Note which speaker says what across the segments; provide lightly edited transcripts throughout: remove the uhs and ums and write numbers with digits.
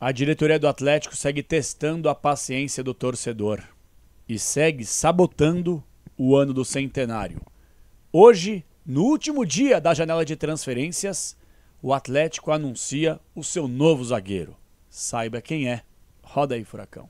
Speaker 1: A diretoria do Atlético segue testando a paciência do torcedor e segue sabotando o ano do centenário. Hoje, no último dia da janela de transferências, o Atlético anuncia o seu novo zagueiro. Saiba quem é. Roda aí, Furacão.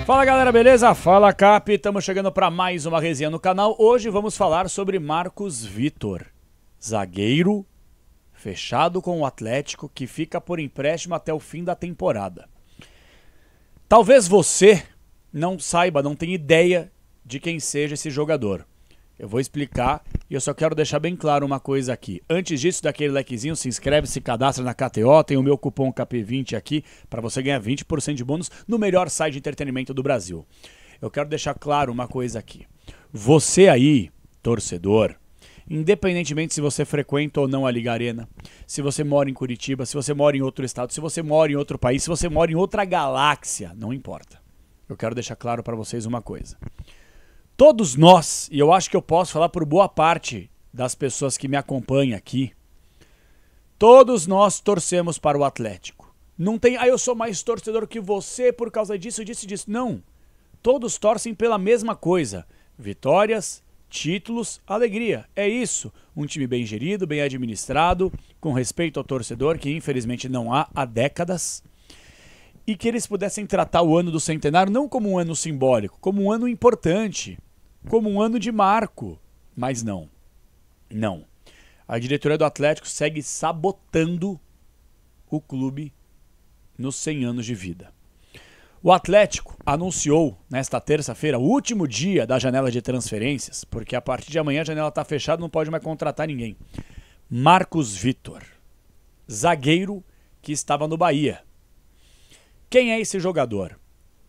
Speaker 1: Fala galera, beleza? Fala Cap, estamos chegando para mais uma resenha no canal. Hoje vamos falar sobre Marcos Vitor, zagueiro fechado com o Atlético que fica por empréstimo até o fim da temporada. Talvez você não saiba, não tenha ideia de quem seja esse jogador. Eu vou explicar e eu só quero deixar bem claro uma coisa aqui. Antes disso, daquele likezinho, se inscreve, se cadastra na KTO, tem o meu cupom CAP20 aqui para você ganhar 20% de bônus no melhor site de entretenimento do Brasil. Eu quero deixar claro uma coisa aqui. Você aí, torcedor, independentemente se você frequenta ou não a Liga Arena, se você mora em Curitiba, se você mora em outro estado, se você mora em outro país, se você mora em outra galáxia, não importa. Eu quero deixar claro para vocês uma coisa. Todos nós, e eu acho que eu posso falar por boa parte das pessoas que me acompanham aqui, todos nós torcemos para o Atlético. Não tem, eu sou mais torcedor que você por causa disso, disso e disso. Não. Todos torcem pela mesma coisa. Vitórias, títulos, alegria. É isso. Um time bem gerido, bem administrado, com respeito ao torcedor, que infelizmente não há décadas. E que eles pudessem tratar o ano do centenário não como um ano simbólico, como um ano importante, como um ano de marco. Mas não. Não. A diretoria do Atlético segue sabotando o clube nos 100 anos de vida. O Atlético anunciou nesta terça-feira, o último dia da janela de transferências, porque a partir de amanhã a janela está fechada, não pode mais contratar ninguém. Marcos Vitor, zagueiro que estava no Bahia. Quem é esse jogador?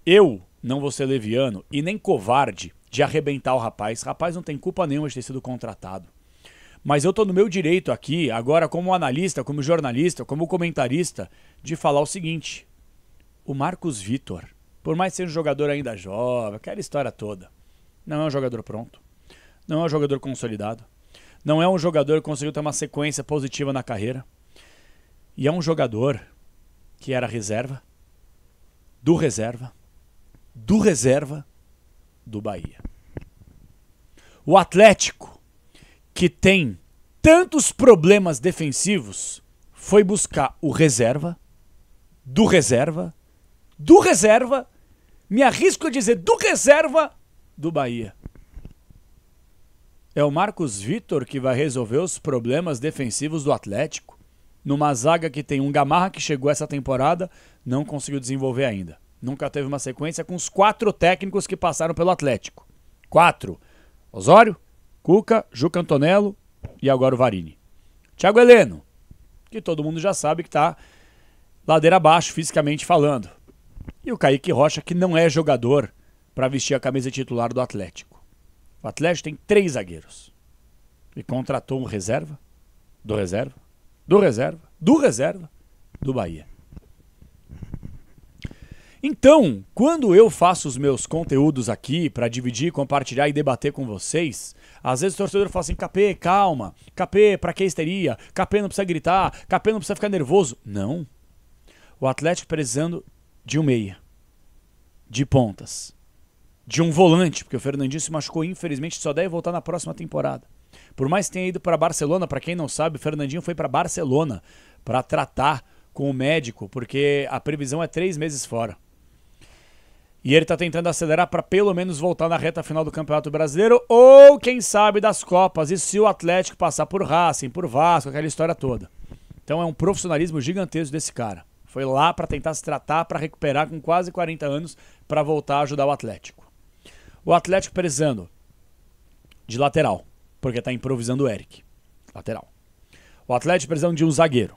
Speaker 1: Eu não vou ser leviano e nem covarde de arrebentar o rapaz. Rapaz não tem culpa nenhuma de ter sido contratado. Mas eu estou no meu direito aqui, agora como analista, como jornalista, como comentarista, de falar o seguinte. O Marcos Vitor, por mais que seja um jogador ainda jovem, aquela história toda, não é um jogador pronto. Não é um jogador consolidado. Não é um jogador que conseguiu ter uma sequência positiva na carreira. E é um jogador que era reserva do reserva do Bahia. O Atlético, que tem tantos problemas defensivos, foi buscar o reserva, me arrisco a dizer, do reserva do Bahia. É o Marcos Vitor que vai resolver os problemas defensivos do Atlético, numa zaga que tem um Gamarra que chegou essa temporada, não conseguiu desenvolver ainda. Nunca teve uma sequência com os 4 técnicos que passaram pelo Atlético. 4. Osório, Cuca, Juca Antonello e agora o Varini. Thiago Heleno, que todo mundo já sabe que está ladeira abaixo fisicamente falando. E o Kaique Rocha, que não é jogador para vestir a camisa titular do Atlético. O Atlético tem 3 zagueiros. E contratou um reserva, do Bahia. Então, quando eu faço os meus conteúdos aqui para dividir, compartilhar e debater com vocês, às vezes o torcedor fala assim, Capê, calma, Capê, pra que histeria? Capê não precisa gritar, Capê não precisa ficar nervoso. Não. O Atlético precisando de um meia, de pontas, de um volante, porque o Fernandinho se machucou, infelizmente só deve voltar na próxima temporada. Por mais que tenha ido para Barcelona, para quem não sabe, o Fernandinho foi para Barcelona para tratar com o médico, porque a previsão é 3 meses fora. E ele está tentando acelerar para pelo menos voltar na reta final do Campeonato Brasileiro ou, quem sabe, das Copas. E se o Atlético passar por Racing, por Vasco, aquela história toda. Então é um profissionalismo gigantesco desse cara. Foi lá para tentar se tratar, para recuperar com quase 40 anos, para voltar a ajudar o Atlético. O Atlético precisando de lateral, porque está improvisando o Eric. Lateral. O Atlético precisando de um zagueiro.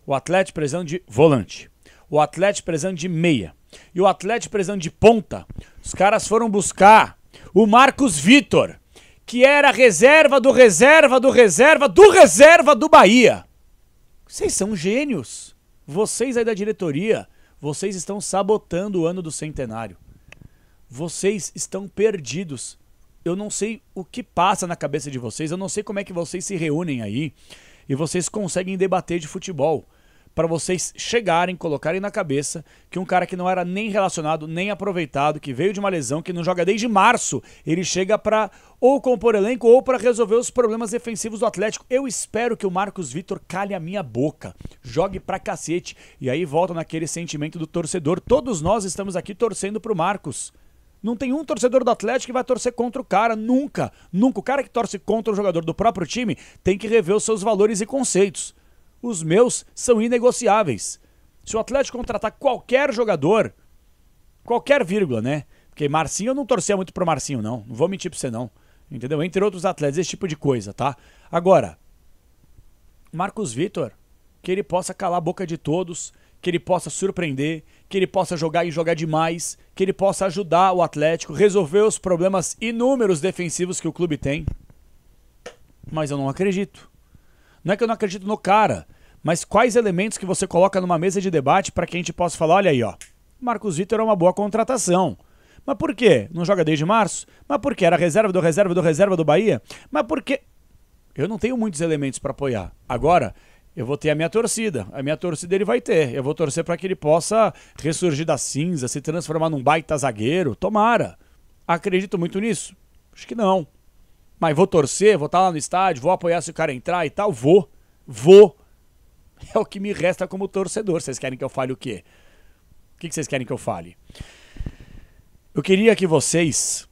Speaker 1: O Atlético precisando de volante. O Atlético precisando de meia. E o Atlético precisando de ponta. Os caras foram buscar o Marcos Vitor, que era reserva do Bahia. Vocês são gênios. Vocês aí da diretoria, Vocês estão sabotando o ano do centenário. Vocês estão perdidos. Eu não sei o que passa na cabeça de vocês, eu não sei como é que vocês se reúnem aí e vocês conseguem debater de futebol. Para vocês chegarem, colocarem na cabeça que um cara que não era nem relacionado, nem aproveitado, que veio de uma lesão, que não joga desde março, ele chega para ou compor elenco ou para resolver os problemas defensivos do Atlético. Eu espero que o Marcos Vitor calhe a minha boca, jogue pra cacete e aí volta naquele sentimento do torcedor. Todos nós estamos aqui torcendo pro Marcos. Não tem um torcedor do Atlético que vai torcer contra o cara, nunca. Nunca. O cara que torce contra o jogador do próprio time tem que rever os seus valores e conceitos. Os meus são inegociáveis. Se o Atlético contratar qualquer jogador, qualquer vírgula, né? Porque Marcinho, eu não torcia muito pro Marcinho, não. Não vou mentir pra você, não. Entendeu? Entre outros atletas, esse tipo de coisa, tá? Agora, Marcos Vitor, que ele possa calar a boca de todos, que ele possa surpreender, que ele possa jogar e jogar demais, que ele possa ajudar o Atlético, resolver os problemas inúmeros defensivos que o clube tem. Mas eu não acredito. Não é que eu não acredito no cara, mas quais elementos que você coloca numa mesa de debate para que a gente possa falar, olha aí, ó, Marcos Vitor é uma boa contratação. Mas por quê? Não joga desde março? Mas por quê? Era reserva do Bahia? Mas por quê? Eu não tenho muitos elementos para apoiar. Agora, eu vou ter a minha torcida. A minha torcida ele vai ter. Eu vou torcer para que ele possa ressurgir da cinza, se transformar num baita zagueiro. Tomara. Acredito muito nisso? Acho que não. Mas vou torcer, vou estar lá no estádio, vou apoiar se o cara entrar e tal, vou. É o que me resta como torcedor. Vocês querem que eu fale o quê? O que vocês querem que eu fale? Eu queria que vocês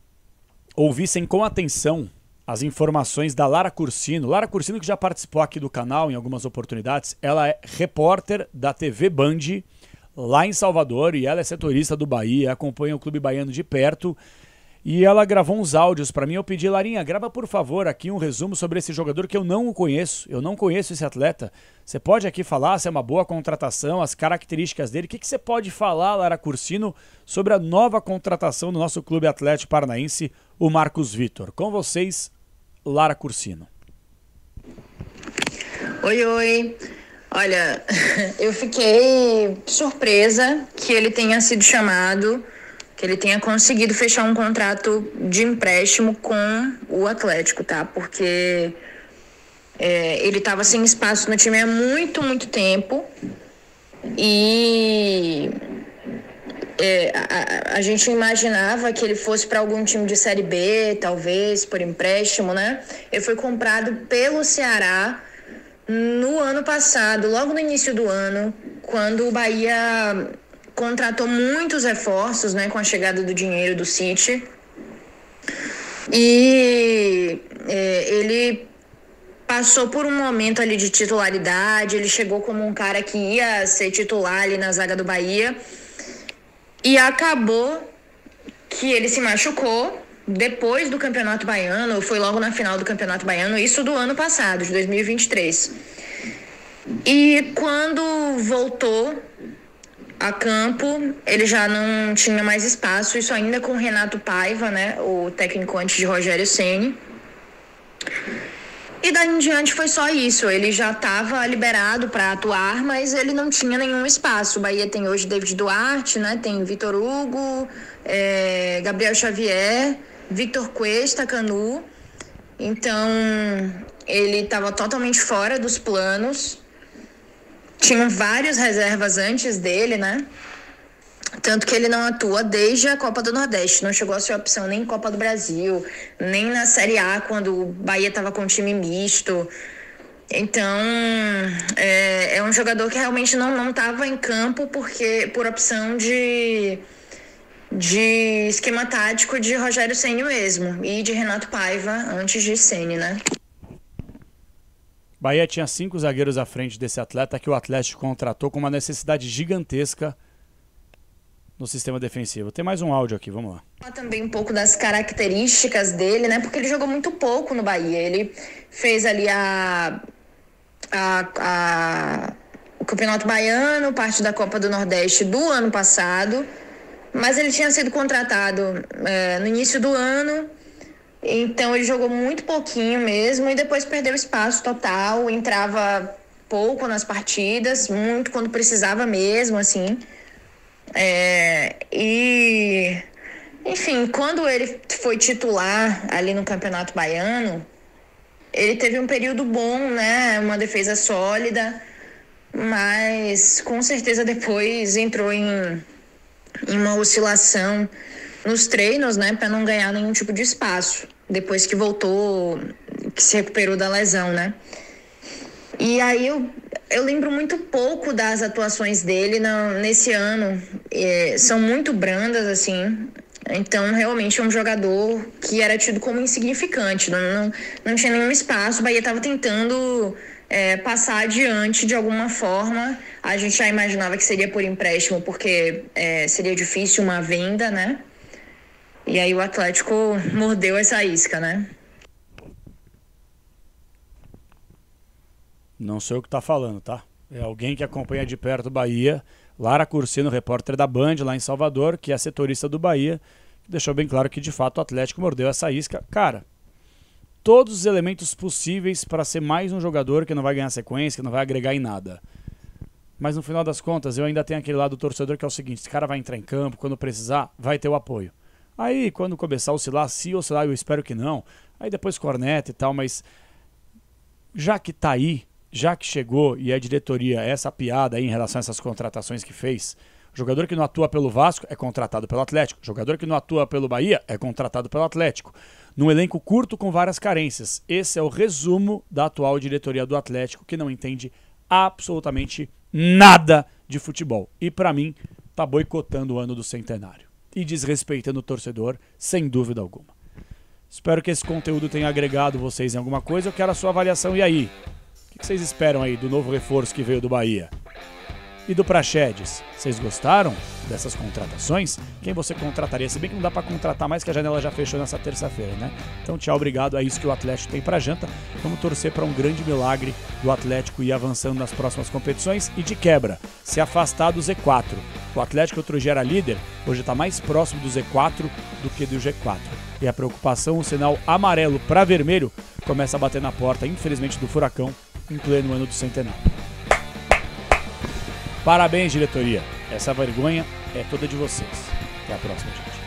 Speaker 1: ouvissem com atenção as informações da Lara Cursino. Lara Cursino, que já participou aqui do canal em algumas oportunidades, ela é repórter da TV Band lá em Salvador e ela é setorista do Bahia, acompanha o clube baiano de perto. E ela gravou uns áudios para mim. Eu pedi, Larinha, grava por favor aqui um resumo sobre esse jogador que eu não o conheço. Eu não conheço esse atleta. Você pode aqui falar se é uma boa contratação, as características dele. O que você pode falar, Lara Cursino, sobre a nova contratação do nosso Clube Atlético Paranaense, o Marcos Vitor? Com vocês, Lara Cursino.
Speaker 2: Oi. Olha, eu fiquei surpresa que ele tenha sido chamado, que ele tenha conseguido fechar um contrato de empréstimo com o Atlético, tá? Porque ele estava sem espaço no time há muito tempo e a gente imaginava que ele fosse para algum time de Série B, talvez, por empréstimo, né? Ele foi comprado pelo Ceará no ano passado, logo no início do ano, quando o Bahia contratou muitos reforços, né, com a chegada do dinheiro do City. E ele passou por um momento ali de titularidade, ele chegou como um cara que ia ser titular ali na zaga do Bahia. E acabou que ele se machucou depois do Campeonato Baiano, foi logo na final do Campeonato Baiano, isso do ano passado, de 2023. E quando voltou a campo, ele já não tinha mais espaço, isso ainda com o Renato Paiva, né, o técnico antes de Rogério Ceni. E daí em diante foi só isso, ele já estava liberado para atuar, mas ele não tinha nenhum espaço. O Bahia tem hoje David Duarte, né, tem Vitor Hugo, Gabriel Xavier, Victor Cuesta, Canu. Então ele estava totalmente fora dos planos. Tinham várias reservas antes dele, né? Tanto que ele não atua desde a Copa do Nordeste. Não chegou a ser opção nem em Copa do Brasil, nem na Série A, quando o Bahia estava com um time misto. Então, é um jogador que realmente não estava em campo por opção de esquema tático de Rogério Ceni mesmo. E de Renato Paiva, antes de Ceni, né?
Speaker 1: Bahia tinha 5 zagueiros à frente desse atleta que o Atlético contratou com uma necessidade gigantesca no sistema defensivo. Tem mais um áudio aqui, vamos lá.
Speaker 2: Também um pouco das características dele, né? Porque ele jogou muito pouco no Bahia. Ele fez ali o Campeonato Baiano, parte da Copa do Nordeste do ano passado, mas ele tinha sido contratado no início do ano. Então ele jogou muito pouquinho mesmo e depois perdeu espaço total, entrava pouco nas partidas, muito quando precisava mesmo, assim. Enfim, quando ele foi titular ali no Campeonato Baiano, ele teve um período bom, né? Uma defesa sólida, mas com certeza depois entrou em uma oscilação nos treinos, né? Para não ganhar nenhum tipo de espaço, depois que voltou, que se recuperou da lesão, né? E aí eu lembro muito pouco das atuações dele nesse ano. São muito brandas, assim. Então, realmente é um jogador que era tido como insignificante. Não tinha nenhum espaço. O Bahia estava tentando passar adiante de alguma forma. A gente já imaginava que seria por empréstimo, porque seria difícil uma venda, né? E aí o Atlético mordeu essa isca, né?
Speaker 1: Não sou eu que tá falando, tá? É alguém que acompanha de perto o Bahia, Lara Cursino, repórter da Band lá em Salvador, que é setorista do Bahia, que deixou bem claro que de fato o Atlético mordeu essa isca. Cara, todos os elementos possíveis para ser mais um jogador que não vai ganhar sequência, que não vai agregar em nada. Mas no final das contas, eu ainda tenho aquele lado do torcedor que é o seguinte: esse cara vai entrar em campo, quando precisar, vai ter o apoio. Aí, quando começar a oscilar, se oscilar, eu espero que não. Aí depois corneta e tal, mas já que tá aí, já que chegou e a diretoria, essa piada aí em relação a essas contratações que fez, jogador que não atua pelo Vasco é contratado pelo Atlético, jogador que não atua pelo Bahia é contratado pelo Atlético, num elenco curto com várias carências. Esse é o resumo da atual diretoria do Atlético, que não entende absolutamente nada de futebol. E pra mim, tá boicotando o ano do centenário e desrespeitando o torcedor, sem dúvida alguma. Espero que esse conteúdo tenha agregado vocês em alguma coisa. Eu quero a sua avaliação. E aí? O que vocês esperam aí do novo reforço que veio do Bahia? E do Praxedes? Vocês gostaram dessas contratações? Quem você contrataria? Se bem que não dá pra contratar mais, que a janela já fechou nessa terça-feira, né? Então tchau, obrigado. É isso que o Atlético tem pra janta. Vamos torcer para um grande milagre do Atlético ir avançando nas próximas competições e, de quebra, se afastar do Z4. O Atlético, outro dia era líder, hoje está mais próximo do Z4 do que do G4. E a preocupação, o sinal amarelo para vermelho, começa a bater na porta, infelizmente, do Furacão, em pleno ano do centenário. Parabéns, diretoria. Essa vergonha é toda de vocês. Até a próxima, gente.